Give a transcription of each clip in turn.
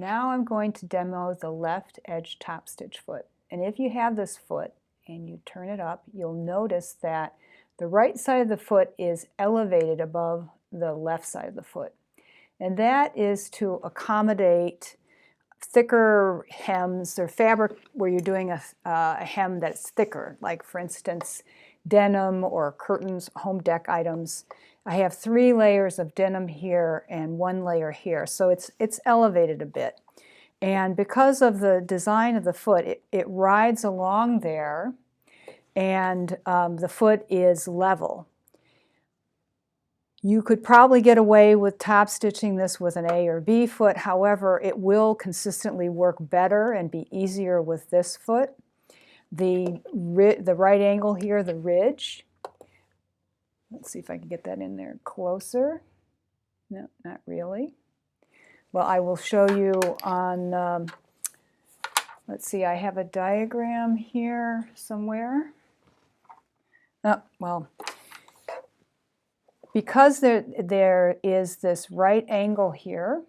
now I'm going to demo the left edge top stitch foot. And if you have this foot and you turn it up, you'll notice that the right side of the foot is elevated above the left side of the foot. And that is to accommodate thicker hems or fabric where you're doing a hem that's thicker, like for instance denim or curtains, home deck items. I have 3 layers of denim here and 1 layer here, so it's elevated a bit. And because of the design of the foot, it rides along there, and the foot is level. You could probably get away with top stitching this with an A or B foot. However, it will consistently work better and be easier with this foot. The right angle here, the ridge. Let's see if I can get that in there closer. No, not really. Well, I will show you on, let's see, I have a diagram here somewhere. Oh, well, because there is this right angle here,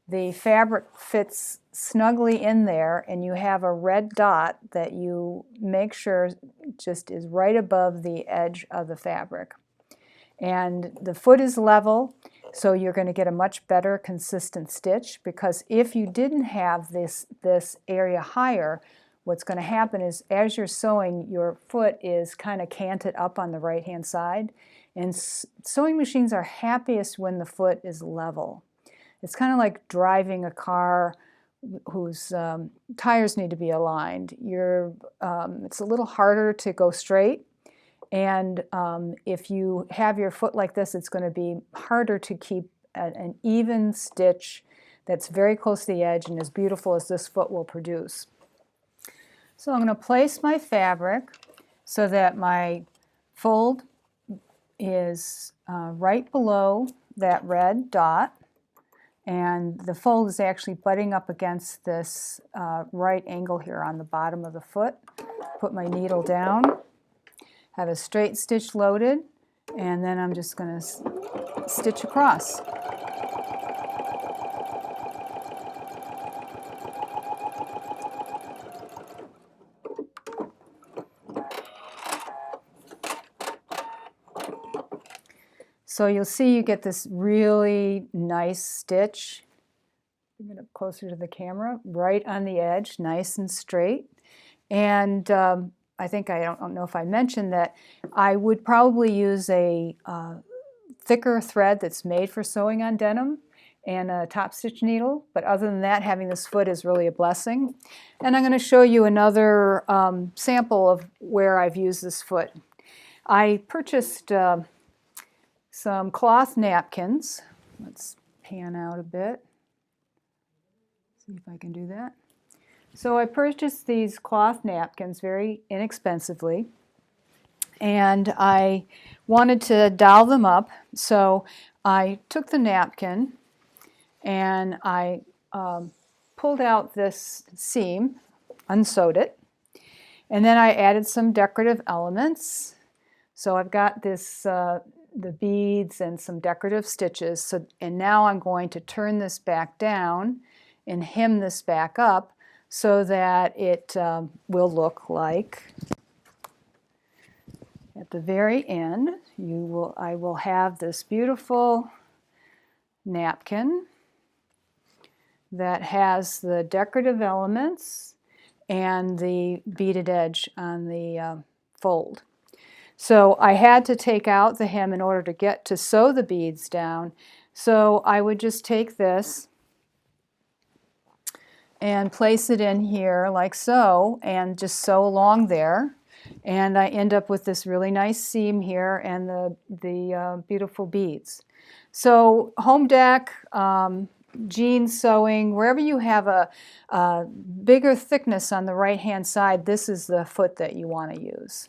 the fabric fits snugly in there, and you have a red dot that you make sure just is right above the edge of the fabric. And the foot is level, so you're going to get a much better consistent stitch, because if you didn't have this area higher, what's going to happen is as you're sewing, your foot is kind of canted up on the right hand side, and sewing machines are happiest when the foot is level. It's kind of like driving a car whose tires need to be aligned. It's a little harder to go straight, and if you have your foot like this, it's going to be harder to keep an even stitch that's very close to the edge and as beautiful as this foot will produce. So I'm going to place my fabric so that my fold is right below that red dot, and the fold is actually butting up against this right angle here on the bottom of the foot. Put my needle down, have a straight stitch loaded, and then I'm just going to stitch across. So you'll see you get this really nice stitch. Bring it up closer to the camera, right on the edge, nice and straight. And I don't know if I mentioned that I would probably use a thicker thread that's made for sewing on denim and a top stitch needle, but other than that, having this foot is really a blessing. And I'm going to show you another sample of where I've used this foot. I purchased some cloth napkins. Let's pan out a bit. See if I can do that. So I purchased these cloth napkins very inexpensively, and I wanted to doll them up. So I took the napkin and I pulled out this seam, unsewed it, and then I added some decorative elements. So I've got this the beads and some decorative stitches. So, and now I'm going to turn this back down and hem this back up so that it will look like at the very end I will have this beautiful napkin that has the decorative elements and the beaded edge on the fold. So I had to take out the hem in order to get to sew the beads down. So I would just take this and place it in here like so, and just sew along there. And I end up with this really nice seam here and the beautiful beads. So home deck, jean sewing, wherever you have a bigger thickness on the right hand side, this is the foot that you want to use.